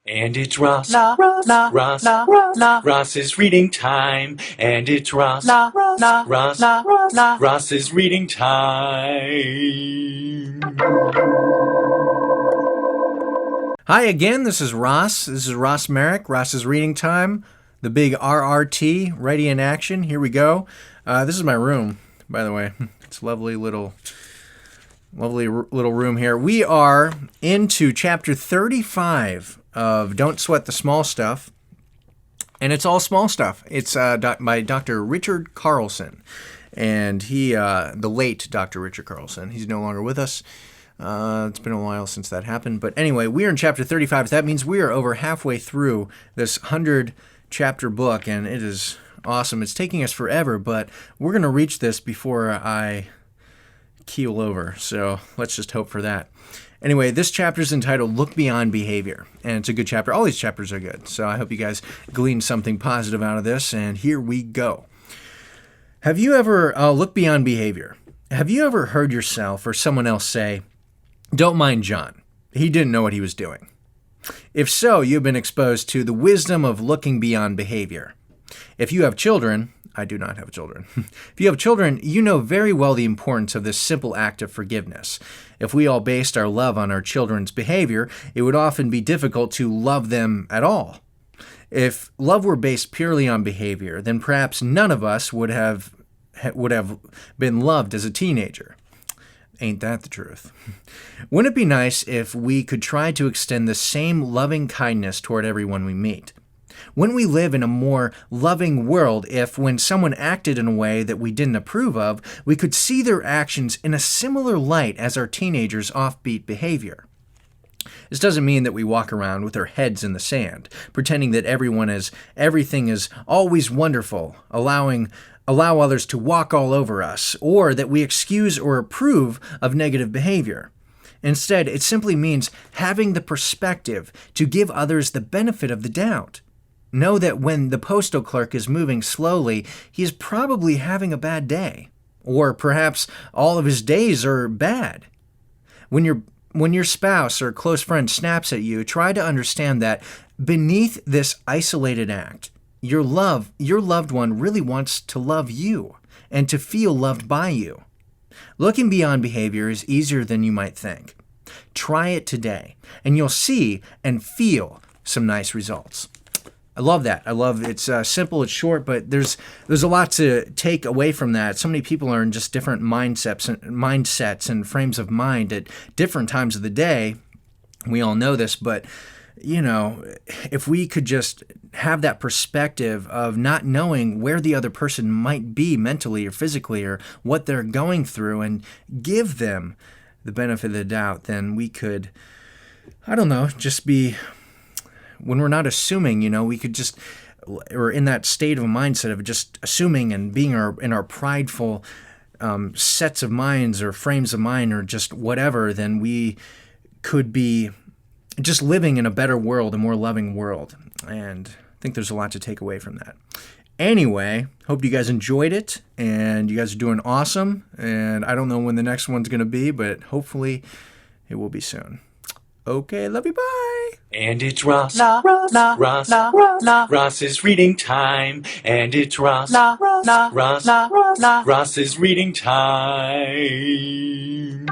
And it's Ross's reading time. And it's Ross's reading time. Hi again, this is Ross. This is Ross Merrick, Ross's reading time. The big RRT, ready in action. Here we go. This is my room, by the way. It's a lovely little room here. We are into chapter 35 of Don't Sweat the Small Stuff. And it's all small stuff. It's by Dr. Richard Carlson. And the late Dr. Richard Carlson, he's no longer with us. It's been a while since that happened. But anyway, we are in chapter 35. That means we are over halfway through this 100-chapter book, and it is awesome. It's taking us forever, but we're going to reach this before I keel over. So let's just hope for that. Anyway, this chapter is entitled Look Beyond Behavior, and it's a good chapter. All these chapters are good, so I hope you guys glean something positive out of this, and here we go. Have you ever, look beyond behavior, have you ever heard yourself or someone else say, "Don't mind John, he didn't know what he was doing"? If so, you've been exposed to the wisdom of looking beyond behavior. If you have children, I do not have children. If you have children, you know very well the importance of this simple act of forgiveness. If we all based our love on our children's behavior, it would often be difficult to love them at all. If love were based purely on behavior, then perhaps none of us would have been loved as a teenager. Ain't that the truth? Wouldn't it be nice if we could try to extend the same loving kindness toward everyone we meet? Wouldn't we live in a more loving world if, when someone acted in a way that we didn't approve of, we could see their actions in a similar light as our teenagers' offbeat behavior? This doesn't mean that we walk around with our heads in the sand, pretending that everything is always wonderful, allow others to walk all over us, or that we excuse or approve of negative behavior. Instead, it simply means having the perspective to give others the benefit of the doubt. Know that when the postal clerk is moving slowly, he is probably having a bad day. Or perhaps all of his days are bad. When your spouse or close friend snaps at you, try to understand that beneath this isolated act, your loved one really wants to love you and to feel loved by you. Looking beyond behavior is easier than you might think. Try it today, and you'll see and feel some nice results. I love that. It's simple, it's short, but there's a lot to take away from that. So many people are in just different mindsets and frames of mind at different times of the day. We all know this, but if we could just have that perspective of not knowing where the other person might be mentally or physically or what they're going through and give them the benefit of the doubt, then we could, just be, when we're not assuming, we could just, or in that state of a mindset of just assuming and being in our prideful sets of minds or frames of mind or just whatever, then we could be just living in a better world, a more loving world. And I think there's a lot to take away from that. Anyway, hope you guys enjoyed it, and you guys are doing awesome. And I don't know when the next one's going to be, but hopefully it will be soon. Okay, love you, bye. And it's Ross's reading time. And it's Ross's reading time.